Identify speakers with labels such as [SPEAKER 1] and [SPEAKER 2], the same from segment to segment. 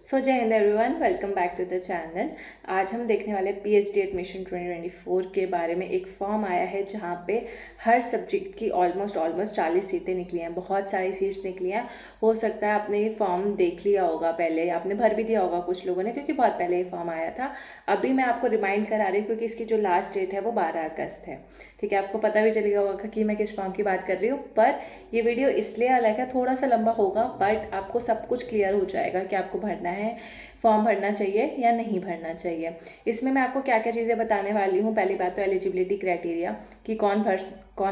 [SPEAKER 1] So Jai Hind everyone, welcome back to the channel. आज हम देखने वाले पीएचडी एडमिशन 2024 के बारे में। एक फॉर्म आया है जहाँ पे हर सब्जेक्ट की ऑलमोस्ट 40 सीटें निकली हैं, बहुत सारी सीट्स निकली हैं। हो सकता है आपने ये फॉर्म देख लिया होगा पहले, आपने भर भी दिया होगा कुछ लोगों ने, क्योंकि बहुत पहले ये फॉर्म आया था। अभी मैं आपको रिमाइंड करा रही हूँ क्योंकि इसकी जो लास्ट डेट है वो 12 अगस्त है। ठीक है, आपको पता भी चलेगा होगा कि मैं किस फॉर्म की बात कर रही हूँ। पर ये वीडियो इसलिए अलग है, थोड़ा सा लंबा होगा, बट आपको सब कुछ क्लियर हो जाएगा कि आपको भरना है, फॉर्म भरना चाहिए या नहीं भरना चाहिए। इसमें मैं आपको क्या क्या चीज़ें बताने वाली हूँ। पहली बात तो एलिजिबिलिटी क्राइटेरिया कि कौन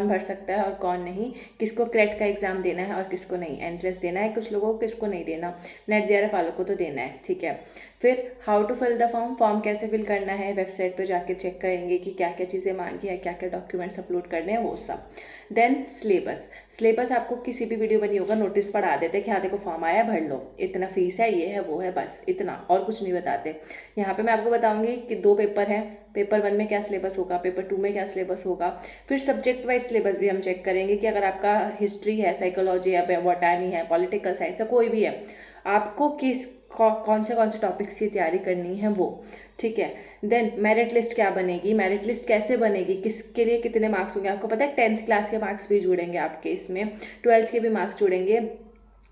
[SPEAKER 1] भर सकता है और कौन नहीं, किसको क्रेट का एग्ज़ाम देना है और किसको नहीं, एंट्रेंस देना है कुछ लोगों को, किसको नहीं देना, नेट जेआरएफ वालों को तो देना है। ठीक है, फिर how to fill the form कैसे फिल करना है, वेबसाइट पर जाके चेक करेंगे कि क्या क्या चीज़ें मांगी है, क्या क्या डॉक्यूमेंट्स अपलोड करने हैं, वो सब। देन सिलेबस आपको किसी भी वीडियो बनी होगा नोटिस पढ़ा देते कि हाँ देखो फॉर्म आया, भर लो, इतना फीस है, ये है वो है, बस इतना, और कुछ नहीं बताते। यहाँ पे मैं आपको बताऊंगी कि 2 पेपर हैं, पेपर 1 में क्या सिलेबस होगा, पेपर 2 में क्या सिलेबस होगा। फिर सब्जेक्ट वाइज सिलेबस भी हम चेक करेंगे कि अगर आपका हिस्ट्री है, साइकोलॉजी है, बॉटनी है, पॉलिटिकल साइंस है, कोई भी है, आपको कौन से टॉपिक्स की तैयारी करनी है वो। ठीक है, देन मेरिट लिस्ट क्या बनेगी, मेरिट लिस्ट कैसे बनेगी, किसके लिए कितने मार्क्स होंगे। आपको पता है 10th क्लास के मार्क्स भी जुड़ेंगे आपके इसमें, 12th के भी मार्क्स जुड़ेंगे,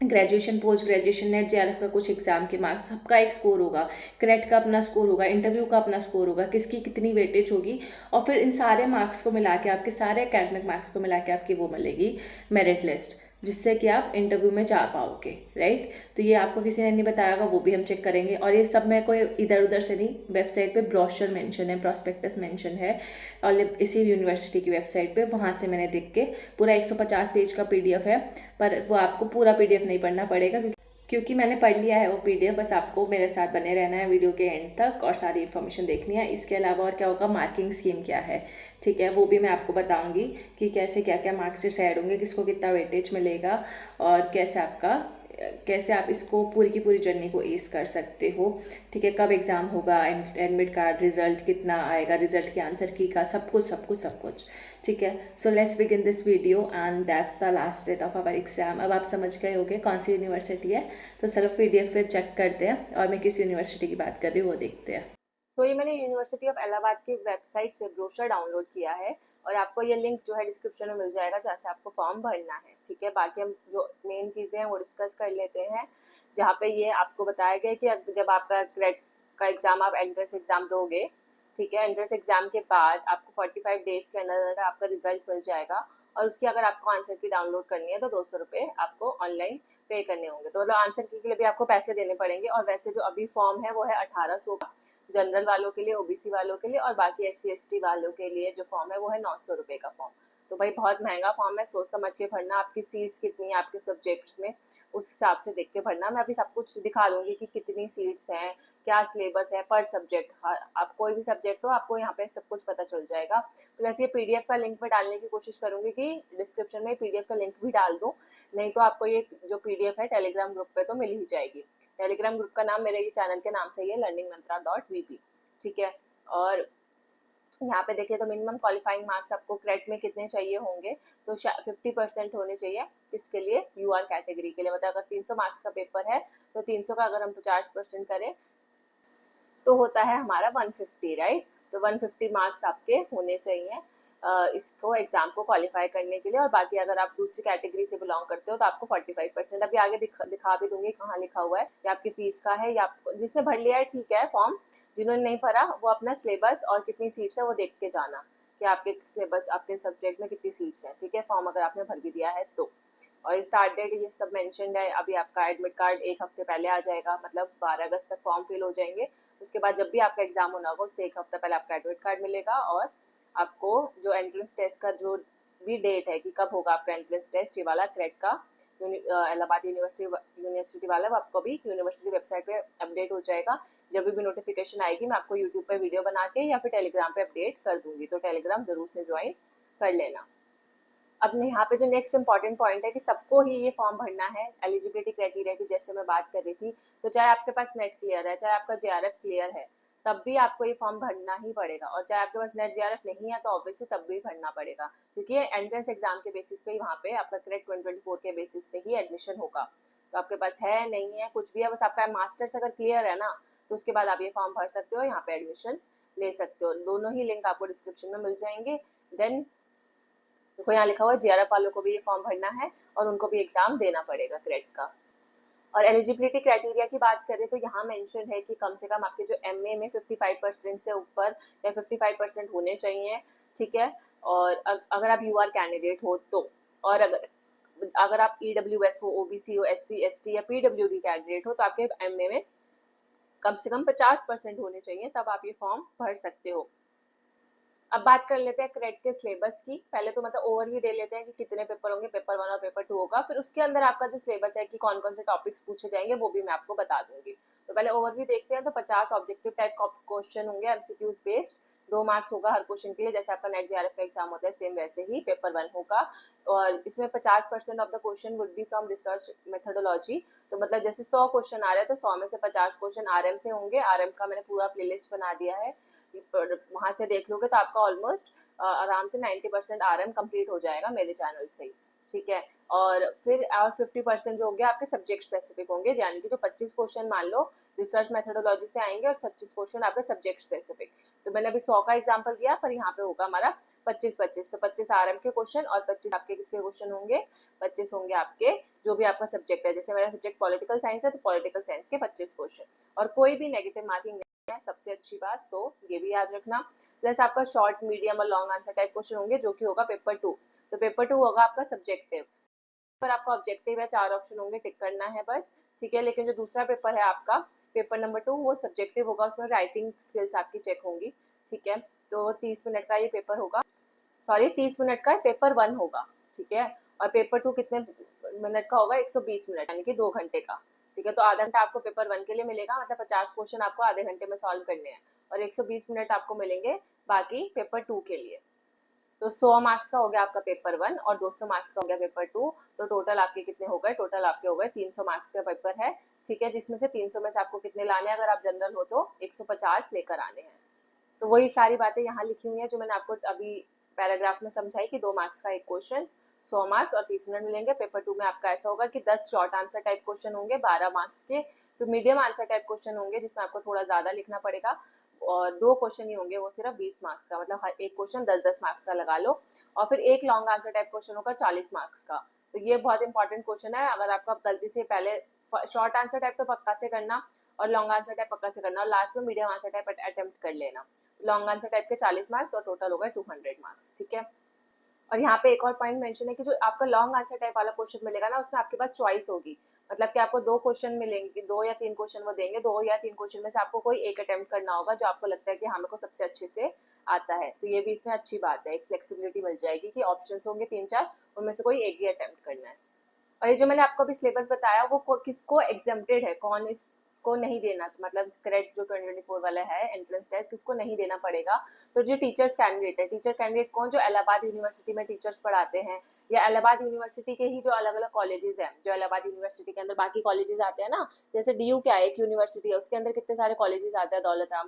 [SPEAKER 1] graduation post graduation net JRF का कुछ एग्जाम के मार्क्स, सबका एक स्कोर होगा, क्रेट का अपना स्कोर होगा, इंटरव्यू का अपना स्कोर होगा, किसकी कितनी वेटेज होगी। और फिर इन सारे मार्क्स को मिला के, आपके सारे एकेडमिक मार्क्स को मिला के आपकी वो मिलेगी मेरिट लिस्ट, जिससे कि आप इंटरव्यू में जा पाओगे। राइट, तो ये आपको किसी ने नहीं बताया होगा, वो भी हम चेक करेंगे। और ये सब मैं कोई इधर उधर से नहीं, वेबसाइट पे ब्रोशर मेंशन है, प्रॉस्पेक्टस मेंशन है, और इसी यूनिवर्सिटी की वेबसाइट पे, वहाँ से मैंने देख के, पूरा 150 पेज का पीडीएफ है। पर वो आपको पूरा पीडीएफ नहीं पढ़ना पड़ेगा क्योंकि मैंने पढ़ लिया है वो पीडीएफ। बस आपको मेरे साथ बने रहना है वीडियो के एंड तक और सारी इन्फॉर्मेशन देखनी है। इसके अलावा और क्या होगा, मार्किंग स्कीम क्या है, ठीक है, वो भी मैं आपको बताऊंगी कि कैसे क्या क्या मार्क्स डिसाइड होंगे, किसको कितना वेटेज मिलेगा, और कैसे आप इसको पूरी की पूरी जर्नी को एस कर सकते हो। ठीक है, कब एग्ज़ाम होगा, एडमिट कार्ड, रिजल्ट कितना आएगा, रिजल्ट के आंसर की का, सब कुछ। ठीक है, so let's begin this video and that's the last date of our exam. अब आप समझ गए होंगे कौन सी यूनिवर्सिटी है, तो चलो पीडीएफ फिर चेक करते हैं और मैं किस यूनिवर्सिटी की बात कर रही हूँ वो देखते हैं।
[SPEAKER 2] ये मैंने यूनिवर्सिटी ऑफ इलाहाबाद की वेबसाइट से ब्रोशर डाउनलोड किया है और आपको ये लिंक जो है डिस्क्रिप्शन में मिल जाएगा जहाँ से आपको फॉर्म भरना है। ठीक है, बाकी हम जो मेन चीज़ें हैं वो डिस्कस कर लेते हैं। जहाँ पे ये आपको बताया गया है कि जब आपका ग्रेड का एग्ज़ाम, आप एंट्रेंस एग्ज़ाम दोगे, ठीक है, एंट्रेंस एग्ज़ाम के बाद आपको 45 डेज के अंदर अंदर आपका रिजल्ट मिल जाएगा और उसकी अगर आपको आंसर की डाउनलोड करनी है तो 200 रुपये आपको ऑनलाइन पे करने होंगे। तो मतलब आंसर की के लिए भी आपको पैसे देने पड़ेंगे। और वैसे जो अभी फॉर्म है वो है 1800 का, जनरल वालों के लिए, ओबीसी वालों के लिए, और बाकी एससी एसटी वालों के लिए जो फॉर्म है वो है 900 रुपये का फॉर्म। तो भाई बहुत महंगा फॉर्म है, सोच समझ के भरना। आपकी सीट्स कितनी है आपके सब्जेक्ट्स में, उस हिसाब से देख के भरना। मैं अभी सब कुछ दिखा दूंगी कि कितनी सीट्स हैं, क्या सिलेबस है पर सब्जेक्ट। आप कोई भी सब्जेक्ट हो, आपको यहाँ पे सब कुछ पता चल जाएगा। तो वैसे ये पीडीएफ का लिंक मैं डालने की कोशिश करूंगी कि डिस्क्रिप्शन में पीडीएफ का लिंक भी डाल दूं। नहीं तो आपको ये जो पीडीएफ है टेलीग्राम ग्रुप पे तो मिल ही जाएगी। टेलीग्राम ग्रुप का नाम मेरे ये चैनल के नाम से ही है, learningmantra.vp। ठीक है, और यहाँ पे देखिए तो मिनिमम क्वालिफाइंग मार्क्स आपको क्रेट में कितने चाहिए होंगे, तो 50% होने चाहिए। किसके लिए, यूआर कैटेगरी के लिए। मतलब अगर 300 मार्क्स का पेपर है तो 300 का अगर हम 50% करें तो होता है हमारा 150, राइट। तो 150 मार्क्स आपके होने चाहिए इसको एग्जाम को क्वालिफाई करने के लिए। और बाकी अगर आप दूसरी कैटेगरी से बिलोंग करते हो तो आपको 45%। अभी आगे दिखा भी दूंगी कहाँ लिखा हुआ है, या आपकी फीस का है, या आपको जिसने भर लिया है ठीक है फॉर्म, जिन्होंने नहीं भरा वो अपना सिलेबस और कितनी सीट्स है वो देख के जाना कि आपके सिलेबस, आपके सब्जेक्ट में कितनी सीट्स हैं। ठीक है, फॉर्म अगर आपने भर भी दिया है तो। और स्टार्ट डेट ये सब मेंशन्ड है। अभी आपका एडमिट कार्ड 1 हफ्ते पहले आ जाएगा, मतलब 12 अगस्त तक फॉर्म फिल हो जाएंगे। उसके बाद जब भी आपका एग्जाम होना होगा उससे 1 हफ्ता पहले आपका एडमिट कार्ड मिलेगा। और आपको जो एंट्रेंस टेस्ट का जो भी डेट है कि कब होगा आपका एंट्रेंस टेस्ट, ये वाला क्रेट का, इलाहाबाद यूनिवर्सिटी वाला, वो आपको भी यूनिवर्सिटी वेबसाइट पे अपडेट हो जाएगा। जब भी नोटिफिकेशन आएगी मैं आपको यूट्यूब पे वीडियो बना के या फिर टेलीग्राम पे अपडेट कर दूंगी, तो टेलीग्राम जरूर से ज्वाइन कर लेना। अब यहाँ पे जो नेक्स्ट इंपॉर्टेंट पॉइंट है कि सबको ही ये फॉर्म भरना है। एलिजिबिलिटी क्राइटेरिया की जैसे मैं बात कर रही थी, तो चाहे आपके पास नेट क्लियर है, चाहे आपका जेआरएफ क्लियर है, तब भी आपको ये फॉर्म भरना ही पड़ेगा। और चाहे आपके पास नेट जेआरएफ नहीं है तो ऑब्वियसली तब भी भरना पड़ेगा, क्योंकि ये एंट्रेंस एग्जाम के बेसिस पे ही वहाँ पे आपका क्रेट 2024 के बेसिस पे ही एडमिशन होगा। तो आपके पास है नहीं है कुछ भी है, बस आपका मास्टर्स अगर क्लियर है ना, तो उसके बाद आप ये फॉर्म भर सकते हो, यहाँ पे एडमिशन ले सकते हो। दोनों ही लिंक आपको डिस्क्रिप्शन में मिल जाएंगे। देन देखो यहाँ लिखा हुआ है जीआरएफ वालों को भी ये फॉर्म भरना है और उनको भी एग्जाम देना पड़ेगा क्रेट का। और एलिजिबिलिटी क्राइटेरिया की बात करें तो यहाँ मेंशन है कि कम से कम आपके जो एमए में 55% से ऊपर या 55% होने चाहिए, ठीक है। और अगर आप यूआर कैंडिडेट हो तो, और अगर आप ईडब्ल्यूएस हो, ओबीसी हो, एससी एसटी या पीडब्ल्यूडी कैंडिडेट हो तो आपके एमए में कम से कम 50% होने चाहिए, तब आप ये फॉर्म भर सकते हो। अब बात कर लेते हैं क्रेट के सिलेबस की। पहले तो मतलब ओवरव्यू दे लेते हैं कि कितने पेपर होंगे, पेपर 1 और पेपर 2 होगा, फिर उसके अंदर आपका जो सिलेबस है कि कौन कौन से टॉपिक्स पूछे जाएंगे वो भी मैं आपको बता दूंगी। तो पहले ओवरव्यू देखते हैं। तो 50 ऑब्जेक्टिव टाइप क्वेश्चन होंगे एमसीक्यूज बेस्ड, 2 मार्क्स होगा हर क्वेश्चन के लिए, जैसे आपका नेट जेआरएफ का एग्जाम होता है सेम वैसे ही पेपर 1 होगा। और इसमें 50% of the question would be from research methodology. तो मतलब जैसे 100 क्वेश्चन आ रहे हैं तो 100 में से 50 क्वेश्चन आरएम से होंगे। आरएम का मैंने पूरा प्लेलिस्ट बना दिया है, वहां से देख लोगे तो आपका ऑलमोस्ट आराम से 90% आरएम कंप्लीट हो जाएगा मेरे चैनल से ही, ठीक है। और फिर और 50% जो होंगे आपके सब्जेक्ट स्पेसिफिक होंगे, यानी कि जो 25 क्वेश्चन मान लो रिसर्च मेथोडोलॉजी से आएंगे और 25 क्वेश्चन आपके सब्जेक्ट स्पेसिफिक। तो मैंने अभी 100 का एग्जांपल दिया, पर यहाँ पे होगा हमारा 25-25, तो 25 आरएम के क्वेश्चन और 25 आपके किसके क्वेश्चन होंगे, 25 होंगे आपके जो भी आपका सब्जेक्ट है। जैसे मेरा सब्जेक्ट पॉलिटिकल साइंस है तो पॉलिटिकल साइंस के 25 क्वेश्चन, और कोई भी नेगेटिव मार्किंग नहीं है, सबसे अच्छी बात, तो ये भी याद रखना। प्लस आपका शॉर्ट मीडियम और लॉन्ग आंसर टाइप क्वेश्चन होंगे जो कि होगा पेपर 2। तो पेपर 2 होगा आपका सब्जेक्टिव, पर आपका ऑब्जेक्टिव है, 4 ऑप्शन होंगे, टिक करना है बस, ठीक है। लेकिन जो दूसरा पेपर है आपका पेपर नंबर 2 वो सब्जेक्टिव होगा, उसमें राइटिंग स्किल्स आपकी चेक होंगी, ठीक है। तो 30 मिनट का ये पेपर होगा, सॉरी 30 मिनट का पेपर 1 होगा, ठीक है। और पेपर 2 कितने मिनट का होगा, 120 मिनट यानी कि 2 घंटे का, ठीक है। तो आधा घंटा आपको पेपर 1 के लिए मिलेगा, मतलब 50 क्वेश्चन आपको आधे घंटे में सॉल्व करने हैं, और 120 मिनट आपको मिलेंगे बाकी पेपर 2 के लिए। तो 100 मार्क्स का हो गया आपका पेपर 1 और 200 मार्क्स का हो गया पेपर 2। तो टोटल आपके कितने हो गए, टोटल आपके हो गए 300 मार्क्स का पेपर है, ठीक है। जिसमें से 300 में से आपको कितने लाने हैं, अगर आप जनरल हो तो 150 लेकर आने हैं। तो वही सारी बातें यहाँ लिखी हुई हैं जो मैंने आपको अभी पैराग्राफ में समझाई कि 2 मार्क्स का एक क्वेश्चन, 100 मार्क्स और 30 मिनट मिलेंगे। पेपर 2 में आपका ऐसा होगा कि 10 शॉर्ट आंसर टाइप क्वेश्चन होंगे 12 मार्क्स के, फिर मीडियम आंसर टाइप क्वेश्चन होंगे जिसमें आपको थोड़ा ज्यादा लिखना पड़ेगा, और 2 क्वेश्चन ही होंगे वो सिर्फ 20 मार्क्स का, मतलब हर एक क्वेश्चन 10-10 मार्क्स का लगा लो। और फिर एक लॉन्ग आंसर टाइप क्वेश्चन होगा 40 मार्क्स का। तो ये बहुत इंपॉर्टेंट क्वेश्चन है, अगर आपका गलती से पहले शॉर्ट आंसर टाइप तो पक्का से करना और लॉन्ग आंसर टाइप पक्का से करना, और लास्ट में मीडियम आंसर टाइप अटेम्प्ट कर लेना। लॉन्ग आंसर टाइप के 40 मार्क्स और टोटल हो गए 200 मार्क्स, ठीक है। और यहाँ पे एक और पॉइंट मेंशन है कि जो आपका लॉन्ग आंसर टाइप वाला क्वेश्चन मिलेगा ना, उसमें आपके पास चॉइस होगी, मतलब कि आपको 2 क्वेश्चन मिलेंगे, 2 या 3 क्वेश्चन वो देंगे, 2 या 3 क्वेश्चन में से आपको कोई एक अटेम्प्ट करना होगा जो आपको लगता है कि हाँ मेरे को सबसे अच्छे से आता है। तो ये भी इसमें अच्छी बात है, एक फ्लेक्सिबिलिटी मिल जाएगी कि ऑप्शन होंगे 3-4, उनमें से कोई एक ही अटेम्प्ट करना है। और ये जो मैंने आपको अभी सिलेबस बताया वो किसको एग्जेम्प्टेड है, कौन इसको नहीं देना, मतलब क्रेट जो 2024 वाला है एंट्रेंस टेस्ट, किसको नहीं देना पड़ेगा। तो जो टीचर्स कैंडिडेट है, टीचर कैंडिडेट कौन, जो इलाहाबाद यूनिवर्सिटी में टीचर्स पढ़ाते हैं, या इलाहाबाद यूनिवर्सिटी के ही जो अलग अलग कॉलेजेस हैं, जो इलाहाबाद यूनिवर्सिटी के अंदर बाकी कॉलेजेस आते हैं ना, जैसे डीयू क्या है एक यूनिवर्सिटी है, उसके अंदर कितने सारे कॉलेजेस आते हैं, दौलत है,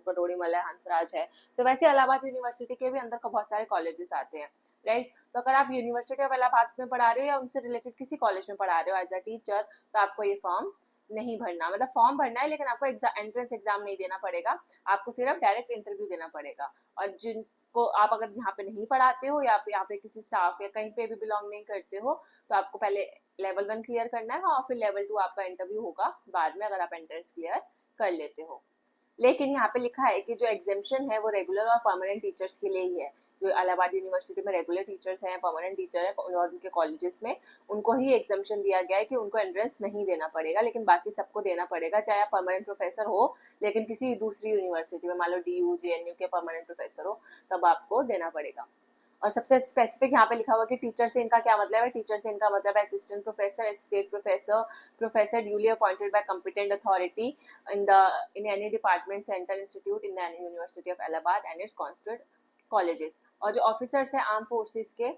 [SPEAKER 2] कटोड़ी मल है, हंसराज है, तो वैसे इलाहाबाद यूनिवर्सिटी के भी अंदर का बहुत सारे कॉलेजेस आते हैं, राइट। तो अगर आप यूनिवर्सिटी ऑफ इलाहाबाद में पढ़ा रहे हो या उनसे रिलेटेड किसी कॉलेज में पढ़ा रहे हो एज अ टीचर, तो आपको ये फॉर्म नहीं भरना, मतलब फॉर्म भरना है लेकिन आपको एंट्रेंस एग्जाम नहीं देना पड़ेगा, आपको सिर्फ डायरेक्ट इंटरव्यू देना पड़ेगा। और जिनको आप अगर यहाँ पे नहीं पढ़ाते हो या आप यहाँ पे किसी स्टाफ या कहीं पे भी बिलोंग नहीं करते हो, तो आपको पहले लेवल 1 क्लियर करना है और फिर लेवल 2 आपका इंटरव्यू होगा बाद में, अगर आप एंट्रेंस क्लियर कर लेते हो। लेकिन यहाँ पे लिखा है कि जो एग्जेम्पशन है वो रेगुलर और परमानेंट टीचर्स के लिए ही है। जो इलाहाबाद यूनिवर्सिटी में रेगुलर टीचर्स हैं, परमानेंट टीचर है और उनके कॉलेजेस में, उनको ही एग्जेम्पशन दिया गया है कि उनको एंट्रेंस नहीं देना पड़ेगा, लेकिन बाकी सबको देना पड़ेगा, चाहे आप परमानेंट प्रोफेसर हो लेकिन किसी दूसरी यूनिवर्सिटी में, मान लो डीयू जेएनयू के परमानेंट प्रोफेसर हो, तब आपको देना पड़ेगा। और सबसे स्पेसिफिक यहाँ पे लिखा हुआ कि टीचर से इनका क्या मतलब है, टीचर से इनका मतलब है assistant professor, associate professor, professor duly appointed by competent authority in any department, centre, institute in the university of Allahabad and it's constitute colleges. और जो ऑफिसर्स हैं आर्म फोर्सेस के,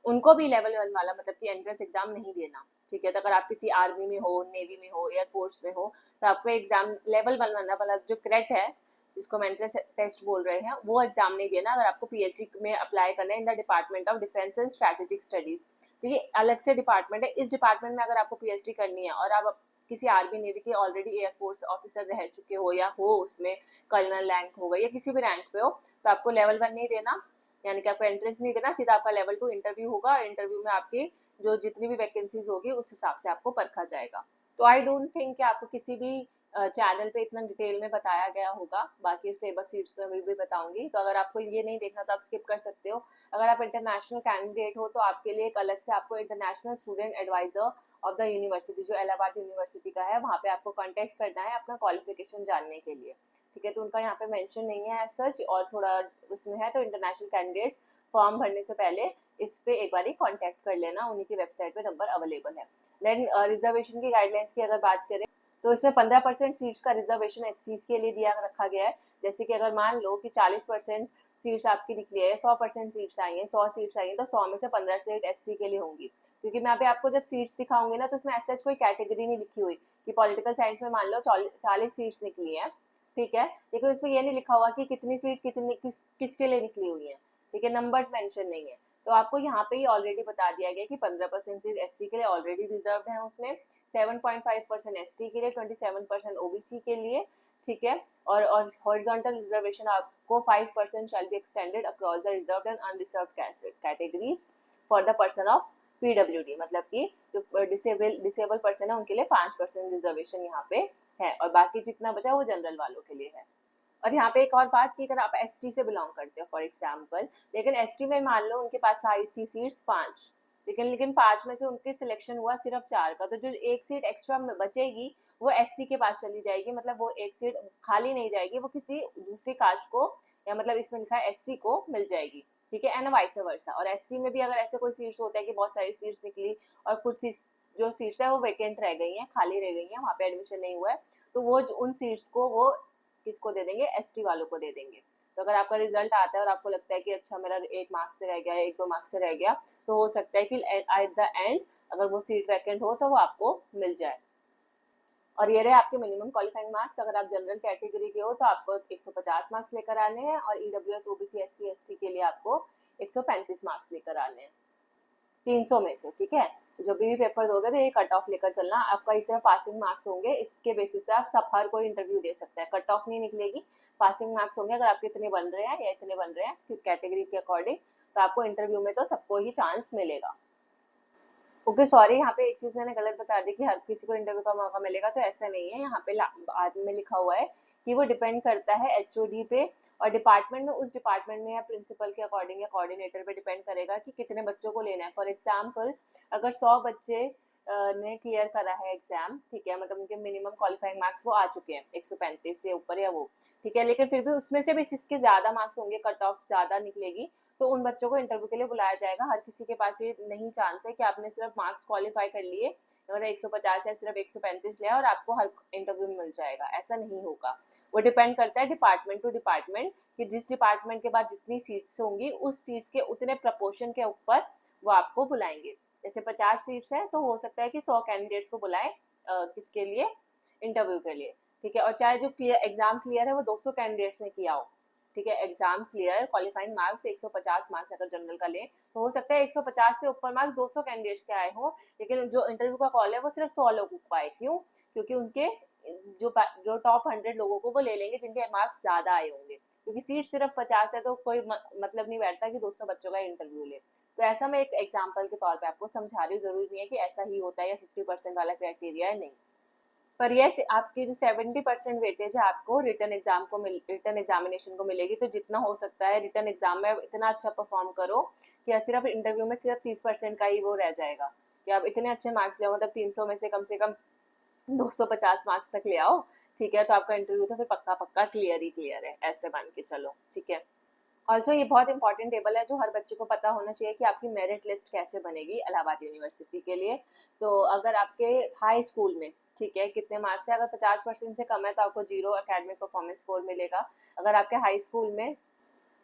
[SPEAKER 2] उनको भी लेवल 1 वाला मतलब कि एंट्रेंस एग्जाम नहीं देना, ठीक है। तो अगर आप किसी आर्मी में हो, नेवी में हो, एयरफोर्स में हो, तो आपको एग्जाम लेवल 1 वाला मतलब जो क्रेट है जिसको हम एंट्रेंस टेस्ट बोल रहे हैं, वो एग्जाम नहीं देना अगर आपको पीएचडी में अप्लाई करना है in the department of defence and strategic studies. तो ये अलग से डिपार्टमेंट है। इस डिपार्टमेंट में अगर आपको पीएचडी करनी है और आप किसी आर्मी नेवी के ऑलरेडी एयरफोर्स ऑफिसर रह चुके हो या हो उसमें कर्नल रैंक हो गई या किसी भी रैंक पे हो, तो आपको लेवल 1 नहीं देना, यानी कि आपको एंट्रेंस नहीं देना, सीधा आपका लेवल 2 इंटरव्यू होगा। इंटरव्यू में आपकी जो जितनी भी वैकेंसीज होगी उस हिसाब से आपको परखा जाएगा। तो आई डोंट थिंक कि आपको किसी भी चैनल पे इतना डिटेल में बताया गया होगा, बाकी सिलेबस शीट्स में भी बताऊंगी। तो अगर आपको ये नहीं देखना तो आप स्किप कर सकते हो। अगर आप इंटरनेशनल कैंडिडेट हो तो आपके लिए एक अलग से आपको international student adviser of the university जो इलाहाबाद यूनिवर्सिटी का है, वहाँ पे आपको कांटेक्ट करना है अपना क्वालिफिकेशन जानने के लिए। ठीक है, तो उनका यहाँ पे मेंशन नहीं है एज सच, और थोड़ा उसमें है, तो इंटरनेशनल कैंडिडेट्स फॉर्म भरने से पहले इस पे एक बार कांटेक्ट कर लेना, उन्हीं की वेबसाइट पे नंबर अवेलेबल है। देन रिजर्वेशन की गाइडलाइंस की अगर बात करें तो इसमें 15% सीट्स का रिजर्वेशन एससीज के लिए दिया रखा गया है। जैसे कि अगर मान लो कि 40% सीट्स आपकी निकली है, 100% सीट्स आई है, 100 सीट्स आई है, तो 100 में से 15 सीट एससी के लिए होंगी। क्योंकि मैं यहाँ पे आपको जब सीट्स दिखाऊंगी ना, तो उसमें ऐसा कोई कैटेगरी नहीं लिखी हुई कि पॉलिटिकल साइंस में मान लो 40 सीट्स निकली है, ठीक है, लेकिन उसमें ये नहीं लिखा हुआ कि कितनी सीट किसके लिए निकली हुई है, ठीक है, नंबर मेंशन नहीं है। तो आपको यहाँ पे ही ऑलरेडी बता दिया गया कि 15% सीट एससी के लिए ऑलरेडी रिजर्व है उसमें, 7.5% एसटी के लिए, 27% ओबीसी के लिए, ठीक है, और हॉरिजॉन्टल रिजर्वेशन आपको 5% shall be extended across the reserved and unreserved categories for the person of PWD, मतलब कि जो डिसेबल पर्सन है उनके लिए 5% रिजर्वेशन यहाँ पे है, और बाकी जितना बचा वो जनरल वालों के लिए है। और यहाँ पे एक और बात कि अगर आप एसटी से बिलोंग करते हो फॉर एग्जाम्पल, लेकिन एसटी में मान लो उनके पास आई थी सीट्स 5, लेकिन 5 में से उनके सिलेक्शन हुआ सिर्फ 4 का, तो जो एक सीट एक्स्ट्रा में बचेगी वो एससी के पास चली जाएगी, मतलब वो एक सीट खाली नहीं जाएगी, वो किसी दूसरी कास्ट को, या मतलब इसमें लिखा है एससी को मिल जाएगी, ठीक है, एंड वाइस वर्सा। और एससी में भी अगर ऐसे कोई सीट्स होता है कि बहुत सारी सीट्स निकली और कुछ सीट्स जो सीट्स है वो वेकेंट रह गई हैं, खाली रह गई हैं, वहाँ पे एडमिशन नहीं हुआ है, तो वो उन सीट्स को वो किसको दे देंगे, एसटी वालों को दे देंगे। तो अगर आपका रिजल्ट आता है और आपको लगता है कि अच्छा मेरा 1 मार्क्स से रह गया, 1-2 मार्क्स से रह गया, तो हो सकता है कि एट द एंड अगर वो सीट वैकेंट हो तो वो आपको मिल जाए। और ये रहे आपके मिनिमम क्वालिफाइंग मार्क्स। अगर आप जनरल कैटेगरी के हो तो आपको 150 मार्क्स लेकर आने हैं, और ईडब्ल्यूएस ओबीसी एससी एसटी के लिए आपको 135 मार्क्स लेकर आने हैं 300 में से, ठीक है। तो जब भी पेपर दोगे तो ये कट ऑफ लेकर चलना, आपका इसमें पासिंग मार्क्स होंगे, इसके बेसिस पे आप सब हर कोई इंटरव्यू दे सकता है, कट ऑफ नहीं निकलेगी, पासिंग मार्क्स होंगे। अगर आपके इतने बन रहे हैं या इतने बन रहे हैं कैटेगरी के अकॉर्डिंग, तो आपको इंटरव्यू में तो सबको ही चांस मिलेगा। ओके सॉरी, यहाँ पे एक चीज मैंने गलत बता दी कि हर किसी को इंटरव्यू का मौका मिलेगा, तो ऐसा नहीं है। यहाँ पे बाद में लिखा हुआ है कि वो डिपेंड करता है एचओडी पे और डिपार्टमेंट में, उस डिपार्टमेंट में या प्रिंसिपल के अकॉर्डिंग या कोऑर्डिनेटर पे डिपेंड करेगा कि कितने बच्चों को लेना है। फॉर एग्जाम्पल अगर 100 बच्चे ने क्लियर करा है एग्जाम, ठीक है, मतलब उनके मिनिमम क्वालिफाइंग मार्क्स वो आ चुके हैं 135 से ऊपर या वो, ठीक है, लेकिन फिर भी उसमें से भी इसके ज्यादा मार्क्स होंगे, कट ऑफ ज्यादा निकलेगी, तो उन बच्चों को इंटरव्यू के लिए बुलाया जाएगा। हर किसी के पास ये नहीं चांस है कि आपने सिर्फ मार्क्स क्वालिफाई कर लिए, मतलब 150 या सिर्फ 135 लिया और आपको हर इंटरव्यू में मिल जाएगा, ऐसा नहीं होगा। वो डिपेंड करता है डिपार्टमेंट टू डिपार्टमेंट कि जिस डिपार्टमेंट के बाद जितनी सीट्स होंगी उस सीट्स के उतने प्रपोर्शन के ऊपर वो आपको बुलाएंगे। जैसे 50 सीट्स है तो हो सकता है कि 100 कैंडिडेट्स को बुलाए किसके लिए, इंटरव्यू के लिए, ठीक है। और चाहे जो एग्जाम क्लियर है वो 200 कैंडिडेट्स ने किया हो, ठीक है, exam clear qualifying marks 150 marks अगर जनरल का ले, तो हो सकता है 150 से ऊपर मार्क्स 200 कैंडिडेट्स के आए हो, लेकिन जो इंटरव्यू का कॉल है वो सिर्फ 100 लोगों को आए। क्यों? क्योंकि उनके जो टॉप 100 लोगों को वो ले लेंगे जिनके मार्क्स ज्यादा आए होंगे, क्योंकि सीट सिर्फ 50 है तो कोई मतलब नहीं बैठता कि 200 बच्चों का इंटरव्यू ले। तो ऐसा मैं एक एग्जाम्पल के तौर पे आपको समझा रही हूँ, जरूरी नहीं है कि ऐसा ही होता है या 50% वाला क्राइटेरिया है, नहीं। पर यस, आपकी जो 70% वेटेज है आपको रिटर्न एग्जामिनेशन को मिलेगी, तो जितना हो सकता है रिटर्न एग्जाम में इतना अच्छा परफॉर्म करो कि सिर्फ इंटरव्यू में सिर्फ 30% का ही वो रह जाएगा, कि आप इतने अच्छे मार्क्स ले, मतलब 300 में से कम 250 मार्क्स तक ले आओ, ठीक है, तो आपका इंटरव्यू तो फिर पक्का पक्का क्लियर ही क्लियर है, ऐसे मान के चलो, ठीक है। ऑल्सो ये बहुत इंपॉर्टेंट टेबल है जो हर बच्चे को पता होना चाहिए कि आपकी मेरिट लिस्ट कैसे बनेगी इलाहाबाद यूनिवर्सिटी के लिए। तो अगर आपके हाई स्कूल में, ठीक है, कितने मार्क्स है, अगर 50% से कम है तो आपको 0 एकेडमिक परफॉर्मेंस स्कोर मिलेगा। अगर आपके हाई स्कूल में,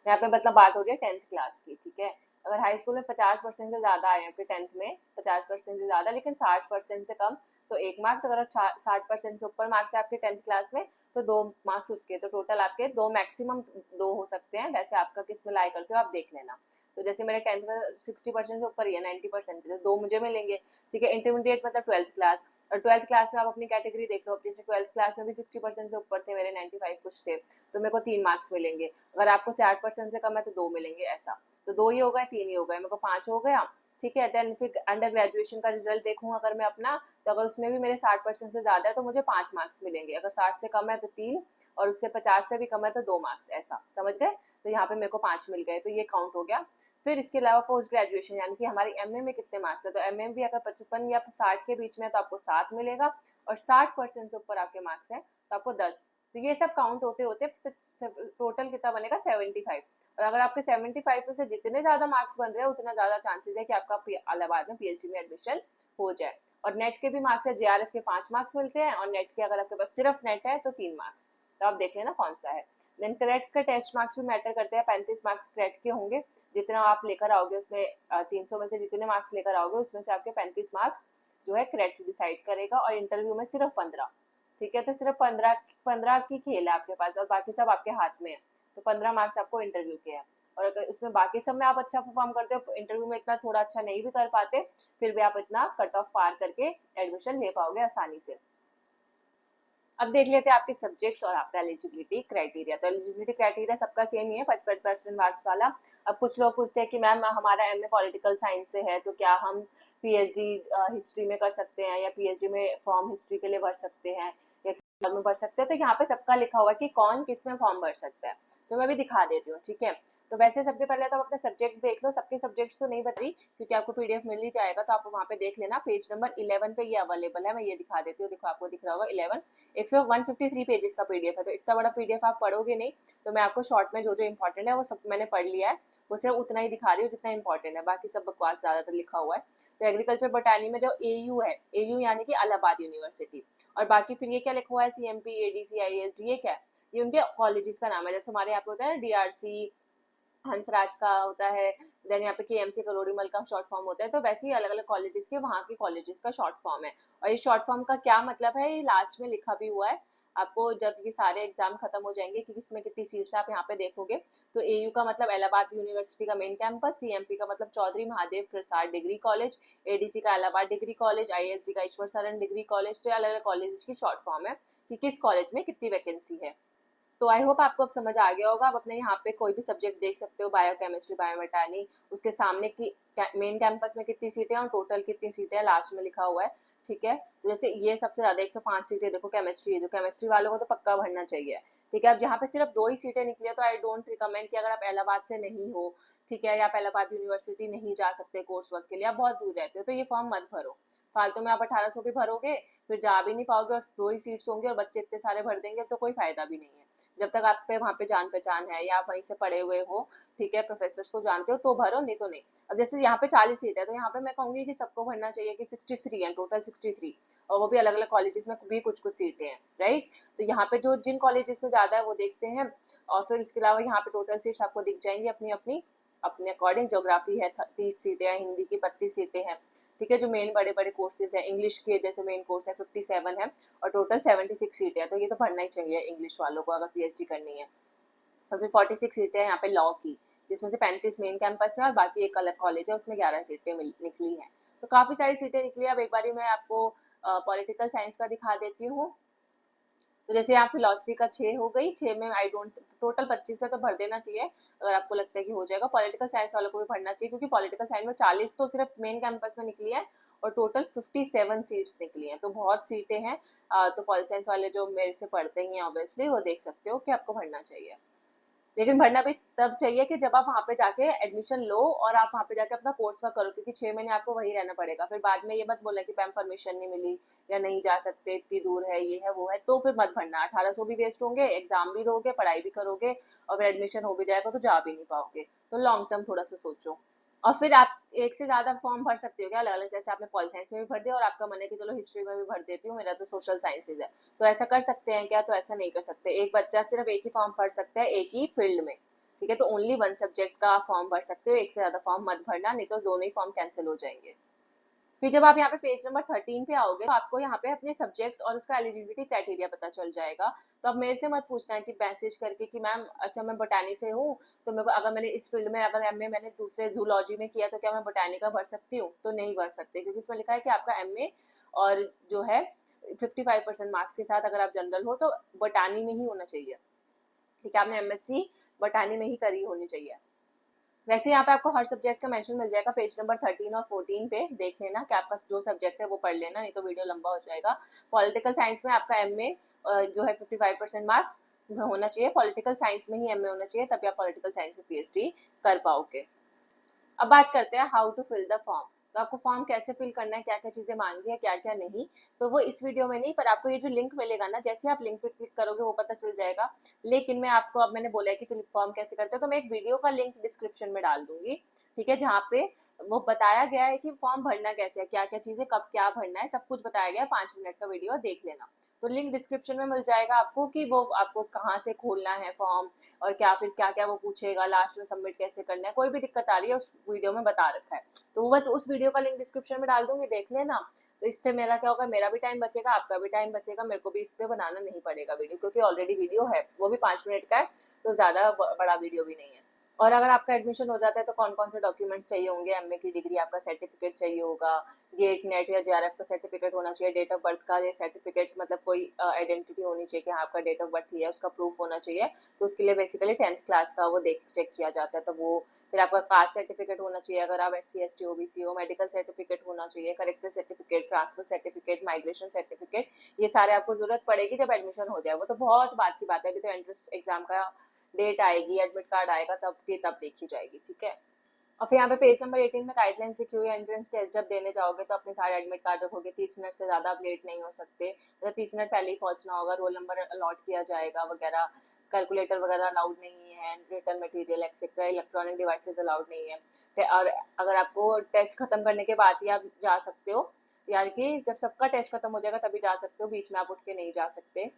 [SPEAKER 2] यहाँ पे मतलब बात हो रही है 10th क्लास की, ठीक है, अगर हाई स्कूल में 50% से ज्यादा आए आपके 10th में, 50% से ज्यादा लेकिन 60% से कम, तो 1 मार्क्स, अगर 60% से ऊपर मार्क्स है आपके 10th क्लास में तो 2 मार्क्स उसके, तो टोटल आपके 2, मैक्सिमम 2 हो सकते हैं। वैसे आपका किस में लाई करते हो आप देख लेना। तो जैसे मेरे 10th में 60% से ऊपर ही है, 90% तो 2 मुझे मिलेंगे, ठीक है। इंटरमीडिएट मतलब 12th क्लास, और 12th क्लास में आप अपनी कैटेगरी देख लो, जैसे 12th क्लास में भी 60% से ऊपर थे मेरे, 95 कुछ थे, तो मेरे को 3 मार्क्स मिलेंगे। अगर आपको 60% से कम है तो 2 मिलेंगे, ऐसा। तो 2 ही हो गए, 3 ही हो गए, मेरे को 5 हो गया, ठीक है। देन फिर अंडर ग्रेजुएशन का रिजल्ट देखूँ अगर मैं अपना, तो अगर उसमें भी मेरे 60% से ज्यादा है तो मुझे 5 मार्क्स मिलेंगे, अगर 60 से कम है तो 3, और उससे 50 से भी कम है तो 2 मार्क्स, ऐसा, समझ गए। तो यहाँ पे मेरे को 5 मिल गए, तो ये काउंट हो गया। फिर इसके अलावा पोस्ट ग्रेजुएशन यानी कि हमारी एमए में कितने मार्क्स है, तो एमए में भी अगर 55 या 60 के बीच में है तो आपको 7 मिलेगा, और 60% से ऊपर आपके मार्क्स है तो आपको 10। तो ये सब काउंट होते होते टोटल कितना बनेगा, 75। और अगर आपके 75 में से जितने ज्यादा मार्क्स बन रहे हैं उतना ज्यादा चांसेस है कि आपका इलाहाबाद में पीएचडी में एडमिशन हो जाए। और नेट के भी मार्क्स है, जेआरएफ के 5 मार्क्स मिलते हैं, और नेट के अगर आपके पास सिर्फ नेट है तो 3 मार्क्स। तो आप देख लेना कौन सा है। देन क्रेट के टेस्ट मार्क्स भी मैटर करते हैं, 35 मार्क्स क्रेट के होंगे, जितना आप लेकर आओगे उसमें 300 में से जितने मार्क्स लेकर आओगे उसमें से आपके 35 मार्क्स जो है क्रेट डिसाइड करेगा, और इंटरव्यू में सिर्फ 15, ठीक है। तो सिर्फ 15 की खेल है आपके पास, और बाकी सब आपके हाथ में है। तो 15 मार्क्स आपको इंटरव्यू के हैं, और अगर उसमें बाकी सब में आप अच्छा परफॉर्म करते हो, इंटरव्यू में इतना थोड़ा अच्छा नहीं भी कर पाते, फिर भी आप इतना कट ऑफ पार करके एडमिशन ले पाओगे आसानी से। अब देख लेते हैं आपके सब्जेक्ट्स और आपका एलिजिबिलिटी क्राइटेरिया। तो एलिजिबिलिटी क्राइटेरिया सबका सेम ही है, 55% मार्क्स वाला। अब कुछ लोग पूछते हैं कि मैम हमारा एमए पॉलिटिकल साइंस से है तो क्या हम पीएचडी हिस्ट्री में कर सकते हैं, या पीएचडी में फॉर्म हिस्ट्री के लिए भर सकते हैं, या किस में भर सकते हैं। तो यहाँ पे सबका लिखा हुआ है कि कौन किस में फॉर्म भर सकता है, तो मैं भी दिखा देती हूँ, ठीक है। तो वैसे सबसे पहले तो आप अपने सब्जेक्ट देख लो, सबके सब्जेक्ट्स तो नहीं बता रही क्योंकि आपको पीडीएफ मिल ही जाएगा, तो आप वहाँ पे देख लेना। पेज नंबर 11 पे ये अवेलेबल है, मैं ये दिखा देती हूँ, देखो आपको दिख रहा होगा 11, 153 पेजेस का पीडीएफ है, तो इतना बड़ा पीडीएफ आप पढ़ोगे नहीं। तो मैं आपको शॉर्ट में जो जो इंपॉर्टेंट है वो सब मैंने पढ़ लिया है, वो सिर्फ उतना ही दिखा रही हूँ जितना इंपॉर्टेंट है, बाकी सब बकवास ज्यादातर लिखा हुआ है। तो एग्रीकल्चर बटानी में जो एयू है, एयू यानी कि इलाहाबाद यूनिवर्सिटी, और बाकी फिर ये क्या लिखा हुआ है, सीएमपी, एडीसी, आईएसडी, ये क्या है, ये उनके कॉलेजेस का नाम है। जैसे हमारे यहाँ पे होता है डीआरसी, हंसराज का होता है, देन यहाँ पे केएमसी करोड़ीमल का शॉर्ट फॉर्म होता है, तो वैसे ही अलग अलग कॉलेजेस के वहाँ के कॉलेजेस का शॉर्ट फॉर्म है। और ये शॉर्ट फॉर्म का क्या मतलब है, ये लास्ट में लिखा भी हुआ है। आपको जब ये सारे एग्जाम खत्म हो जाएंगे कि किसमें कितनी सीट्स आप यहाँ पे देखोगे, तो एयू का मतलब इलाहाबाद यूनिवर्सिटी का मेन कैंपस, सीएमपी का मतलब Chaudhary Mahadev Prasad degree college, ADC का इलाहाबाद डिग्री कॉलेज, आईएसडी का ईश्वर शरण डिग्री कॉलेज, तो अलग अलग कॉलेज की शॉर्ट फॉर्म है कि किस कॉलेज में कितनी वैकेंसी है। तो आई होप आपको अब समझ आ गया होगा। आप अपने यहाँ पे कोई भी सब्जेक्ट देख सकते हो, बायोकेमिस्ट्री, बायोमेटानी, उसके सामने की मेन कैंपस में कितनी सीटें हैं और टोटल कितनी सीटें हैं लास्ट में लिखा हुआ है, ठीक है। तो जैसे ये सबसे ज्यादा 105 सीटें देखो केमिस्ट्री है, जो केमिस्ट्री वालों को तो पक्का भरना चाहिए, ठीक है। अब जहाँ पे सिर्फ 2 ही सीटें निकली है तो आई डोंट रिकमेंड कि अगर आप इलाहाबाद से नहीं हो, ठीक है, या आप इलाहाबाद यूनिवर्सिटी नहीं जा सकते कोर्स वर्क के लिए, आप बहुत दूर रहते हो, तो ये फॉर्म मत भरो। फालतू में आप 1800 भी भरोगे, फिर जा भी नहीं पाओगे, और 2 ही सीट्स होंगे और बच्चे इतने सारे भर देंगे तो कोई फायदा भी नहीं है। जब तक आप पे वहाँ पे जान पहचान है या आप वहीं से पढ़े हुए हो, ठीक है, प्रोफेसर्स को जानते हो तो भरो, नहीं तो नहीं। अब जैसे यहाँ पे 40 सीट है तो यहाँ पे मैं कहूंगी कि सबको भरना चाहिए, कि 63 है टोटल, 63, और वो भी अलग अलग कॉलेजेस में भी कुछ कुछ सीटें हैं, राइट। तो यहाँ पे जो जिन कॉलेजेस में ज्यादा है वो देखते हैं, और फिर उसके अलावा यहाँ पे टोटल सीट्स आपको दिख जाएंगी अपनी अपनी अपने अकॉर्डिंग। ज्योग्राफी है 30 सीटें हैं, हिंदी की 32 सीटें हैं, ठीक है। जो मेन बड़े बड़े कोर्सेज है, इंग्लिश के जैसे मेन कोर्स है 57 है, और टोटल 76 सीटें हैं, तो ये तो भरना ही चाहिए इंग्लिश वालों को अगर पीएचडी करनी है। और फिर 46 सीटें हैं यहाँ पे लॉ की, जिसमें से 35 मेन कैंपस में और बाकी एक अलग कॉलेज है उसमें 11 सीटें निकली हैं। तो काफी सारी सीटें निकली है। अब एक बारी मैं आपको पॉलिटिकल साइंस का दिखा देती हूँ। तो जैसे यहाँ फिलोसफी का 6 हो गई, 6 में आई डोंट, टोटल 25 है तो भर देना चाहिए अगर आपको लगता है कि हो जाएगा। पॉलिटिकल साइंस वालों को भी भरना चाहिए क्योंकि पॉलिटिकल साइंस में 40 तो सिर्फ मेन कैंपस में निकली है, और टोटल 57 सीट्स निकली हैं, तो बहुत सीटें हैं। तो पॉलिटिकल साइंस वाले जो मेरे से पढ़ते ही हैं ऑब्वियसली वो देख सकते हो कि आपको भरना चाहिए। लेकिन भरना भी तब चाहिए कि जब आप वहाँ पे जाके एडमिशन लो और आप वहाँ पे जाके अपना कोर्स वर्क करो, क्योंकि 6 महीने आपको वहीं रहना पड़ेगा। फिर बाद में ये मत बोला कि मैम परमिशन नहीं मिली या नहीं जा सकते, इतनी दूर है, ये है वो है, तो फिर मत भरना। 1800 भी वेस्ट होंगे, एग्जाम भी दोगे, पढ़ाई भी करोगे, और फिर एडमिशन हो भी जाएगा तो जा भी नहीं पाओगे। तो लॉन्ग टर्म थोड़ा सा सोचो। और फिर आप एक से ज्यादा फॉर्म भर सकते हो क्या अलग अलग, जैसे आपने पॉल साइंस में भी भर दिया और आपका मन है कि चलो हिस्ट्री में भी भर देती हूँ, मेरा तो सोशल साइंसेज है, तो ऐसा कर सकते हैं क्या? तो ऐसा नहीं कर सकते। एक बच्चा सिर्फ एक ही फॉर्म भर सकता है एक ही फील्ड में, ठीक है। तो ओनली वन सब्जेक्ट का फॉर्म भर सकते हो, एक से ज्यादा फॉर्म मत भरना, नहीं तो दोनों ही फॉर्म कैंसिल हो जाएंगे। फिर जब आप यहाँ पे पेज नंबर 13 पे आओगे तो आपको यहाँ पे अपने सब्जेक्ट और उसका एलिजिबिलिटी क्राइटेरिया पता चल जाएगा। तो अब मेरे से मत पूछना है कि मैसेज करके कि मैम अच्छा मैं बोटानी से हूँ, तो मेरे को अगर मैंने इस फील्ड में अगर एमए मैंने दूसरे जूलॉजी में किया तो क्या मैं बोटानी का भर सकती हूँ? तो नहीं भर सकते, क्योंकि इसमें लिखा है कि आपका एमए और जो है 55% मार्क्स के साथ अगर आप जनरल हो तो बोटानी में ही होना चाहिए। ठीक है, आपने एमएससी बोटानी में ही करी होनी चाहिए। वैसे यहाँ पे आपको हर सब्जेक्ट का मेंशन मिल जाएगा, पेज नंबर 13 और 14 पे देख लेना कि आपका जो सब्जेक्ट है वो पढ़ लेना, नहीं तो वीडियो लंबा हो जाएगा। पॉलिटिकल साइंस में आपका एमए जो है 55% मार्क्स होना चाहिए, पॉलिटिकल साइंस में ही एमए होना चाहिए, तभी आप पॉलिटिकल साइंस में पीएचडी कर पाओगे। अब बात करते हैं how to fill the form. तो आपको फॉर्म कैसे फिल करना है, क्या क्या चीजें मांगी है, क्या क्या नहीं, तो वो इस वीडियो में नहीं, पर आपको ये जो लिंक मिलेगा ना, जैसे आप लिंक पे क्लिक करोगे वो पता चल जाएगा। लेकिन मैं आपको, अब मैंने बोला है कि फिल फॉर्म कैसे करते हैं, तो मैं एक वीडियो का लिंक डिस्क्रिप्शन में डाल दूंगी, ठीक है, जहाँ पे वो बताया गया है कि फॉर्म भरना कैसे है, क्या क्या चीजें कब क्या भरना है, सब कुछ बताया गया है। 5 मिनट का वीडियो देख लेना। तो लिंक डिस्क्रिप्शन में मिल जाएगा आपको कि वो आपको कहाँ से खोलना है फॉर्म, और क्या फिर क्या क्या वो पूछेगा, लास्ट में सबमिट कैसे करना है, कोई भी दिक्कत आ रही है उस वीडियो में बता रखा है। तो वो बस उस वीडियो का लिंक डिस्क्रिप्शन में डाल दूंगी, देख लेना। तो इससे मेरा क्या होगा, मेरा भी टाइम बचेगा, आपका भी टाइम बचेगा, मेरे को भी इस पे बनाना नहीं पड़ेगा वीडियो, क्योंकि ऑलरेडी वीडियो है, वो भी 5 मिनट का है, तो ज्यादा बड़ा वीडियो भी नहीं है। और अगर आपका एडमिशन हो जाता है तो कौन कौन से डॉक्यूमेंट्स चाहिए होंगे, एमए की डिग्री, आपका सर्टिफिकेट चाहिए होगा, गेट नेट या जेआरएफ का सर्टिफिकेट होना चाहिए, डेट ऑफ बर्थ का ये सर्टिफिकेट, मतलब कोई आइडेंटिटी होनी चाहिए कि हाँ आपका डेट ऑफ बर्थ ही है, उसका प्रूफ होना चाहिए। तो उसके लिए बेसिकली 10th क्लास का वो देख चेक किया जाता है, तो वो फिर आपका कास्ट सर्टिफिकेट होना चाहिए अगर आप SC ST OBC हो, मेडिकल सर्टिफिकेट होना चाहिए, character certificate, transfer certificate, migration certificate, ये सारे आपको जरूरत पड़ेगी जब एडमिशन हो जाए। वो तो बहुत बात की बात है, अभी तो एंट्रेंस एग्जाम का डेट आएगी, एडमिट कार्ड आएगा, तब की तब देखी जाएगी, ठीक है। और फिर यहाँ पे पेज नंबर 18 में गाइडलाइंस लिखी हुई है, एंट्रेंस टेस्ट जब देने जाओगे तो अपने सारे एडमिट कार्ड रखोगे, 30 मिनट से ज्यादा आप लेट नहीं हो सकते, मतलब 30 मिनट पहले ही पहुंचना होगा, रोल नंबर अलॉट किया जाएगा वगैरह, कैलकुलेटर वगैरह अलाउड नहीं है, return material etcetera, electronic devices allowed नहीं है। और अगर आपको टेस्ट खत्म करने के बाद ही आप जा सकते हो, यार कि जब सबका टेस्ट खत्म हो जाएगा तभी जा सकते हो, बीच में आप उठ के नहीं जा सकते।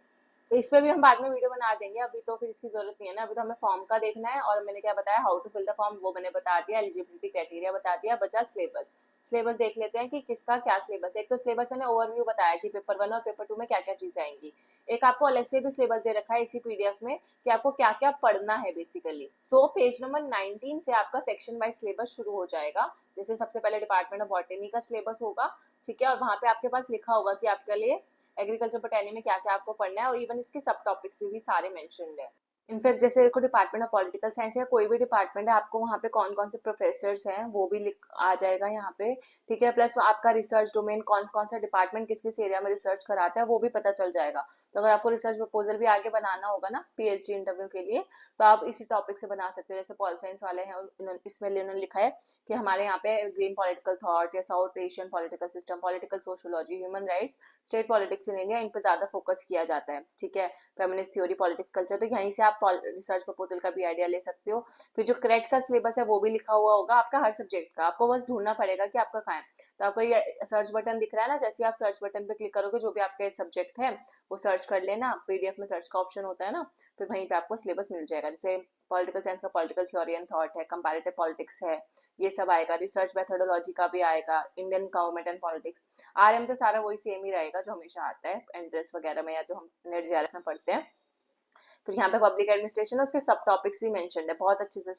[SPEAKER 2] तो इस पे भी हम बाद में वीडियो बना देंगे, अभी तो फिर इसकी जरूरत नहीं है ना, अभी तो हमें फॉर्म का देखना है। और मैंने क्या बताया, how to fill the form वो मैंने बता दिया, एलिजिबिलिटी क्राइटेरिया बता दिया, बचा सिलेबस। सिलेबस देख लेते हैं कि किसका क्या सिलेबस है। एक तो सिलेबस मैंने ओवरव्यू बताया कि पेपर 1 और पेपर 2 में क्या क्या चीजें आएंगी। एक आपको अलग से भी सिलेबस दे रखा है इसी पीडीएफ में कि आपको क्या क्या पढ़ना है बेसिकली। सो पेज नंबर 19 से आपका सेक्शन वाइज सिलेबस शुरू हो जाएगा। जैसे सबसे पहले डिपार्टमेंट ऑफ बॉटनी का सिलेबस होगा, ठीक है, और वहां पे आपके पास लिखा होगा कि आपके लिए एग्रीकल्चर बोटनी में क्या क्या आपको पढ़ना है, और इवन इसके सब टॉपिक्स भी सारे मेंशन्ड है। इनफैक्ट जैसे देखो डिपार्टमेंट ऑफ पॉलिटिकल साइंस या कोई भी डिपार्टमेंट है, आपको वहाँ पे कौन कौन से प्रोफेसर्स हैं वो भी लिख आ जाएगा यहाँ पे, ठीक है, प्लस आपका रिसर्च डोमेन कौन कौन सा डिपार्टमेंट किस किस एरिया में रिसर्च कराता है वो भी पता चल जाएगा। तो अगर आपको रिसर्च प्रपोजल भी आगे बनाना होगा ना पीएचडी इंटरव्यू के लिए, तो आप इसी टॉपिक से बना सकते हो। जैसे पॉल साइंस वाले हैं, इसमें उन्होंने लिखा है कि हमारे यहाँ पे ग्रीन पॉलिटिकल थॉट या south Asian political system, political sociology, human rights, state politics in India, इन पे ज्यादा फोकस किया जाता है, ठीक है, फेमिनिस्ट थ्योरी, पॉलिटिक्स कल्चर, तो यहीं से आप रिसर्च प्रपोजल का भी आइडिया ले सकते हो। फिर जो क्रेट का सिलेबस है वो भी लिखा हुआ होगा आपका हर सब्जेक्ट का, आपको बस ढूंढना पड़ेगा कि आपका कहाँ है। तो आपको ये सर्च बटन दिख रहा है ना, जैसे आप सर्च बटन पे क्लिक करोगे जो भी आपके सब्जेक्ट है वो सर्च कर लेना, पीडीएफ में सर्च का ऑप्शन होता है ना, फिर वहीं पे आपको सिलेबस मिल जाएगा। जैसे पॉलिटिकल साइंस का पॉलिटिकल थ्योरी एंड थॉट है, कंपैरेटिव पॉलिटिक्स है, ये सब आएगा, रिसर्च मेथोडोलॉजी का भी आएगा, Indian government and politics. RM तो सारा वही सेम ही रहेगा जो हमेशा आता है एंट्रेंस वगैरह में या जो हम नेट जेआरएफ में पढ़ते हैं। फिर यहाँ पे पब्लिक एडमिनिस्ट्रेशन है, उसके सब टॉपिक्स भी मेंशन्ड है, बहुत अच्छे से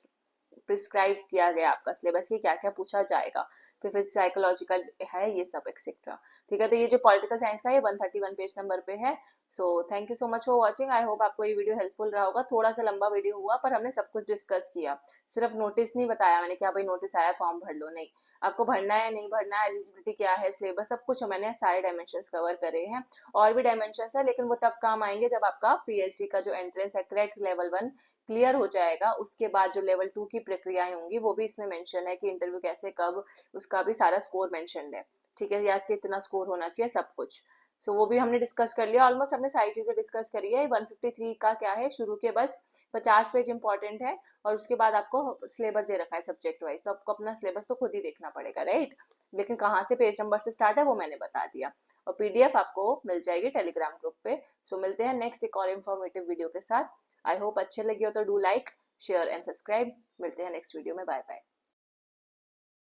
[SPEAKER 2] प्रिस्क्राइब किया गया आपका सिलेबस की क्या क्या पूछा जाएगा। फिर साइकोलॉजिकल है ये सब एक्सेट्रा, ठीक है। तो ये जो पॉलिटिकल साइंस का है 131 पेज नंबर पे है। So thank you so much for watching, I hope आपको ये वीडियो हेल्पफुल रहा होगा। थोड़ा सा लंबा वीडियो हुआ पर हमने सब कुछ डिस्कस किया, सिर्फ नोटिस नहीं बताया मैंने क्या भाई नोटिस आया फॉर्म भर लो, नहीं, आपको भरना है नहीं भरना है, एलिजिबिलिटी क्या है, सिलेबस, सब कुछ मैंने सारे डायमेंशन कवर करे हैं। और भी डायमेंशन है लेकिन वो तब काम आएंगे जब आपका पीएचडी का जो एंट्रेंस है क्रेट लेवल 1 क्लियर हो जाएगा, उसके बाद जो लेवल 2 की प्रक्रियाएं होंगी वो भी इसमें मेंशन है कि इंटरव्यू कैसे कब, उसका भी सारा स्कोर मेंशन है, ठीक है, या कितना स्कोर होना चाहिए सब कुछ। सो वो भी हमने डिस्कस कर लिया, ऑलमोस्ट हमने सारी चीजें डिस्कस करी है। 153 का क्या है, शुरू के बस 50 पेज इंपॉर्टेंट है, और उसके बाद आपको सिलेबस दे रखा है सब्जेक्ट वाइज, तो आपको अपना सिलेबस तो खुद ही देखना पड़ेगा, राइट। लेकिन कहाँ से पेज नंबर से स्टार्ट है वो मैंने बता दिया, और पीडीएफ आपको मिल जाएगी टेलीग्राम ग्रुप पे। सो मिलते हैं नेक्स्ट एक और इन्फॉर्मेटिव वीडियो के साथ। आई होप अच्छे लगे हो तो do like share and subscribe. मिलते हैं नेक्स्ट वीडियो में, बाय बाय।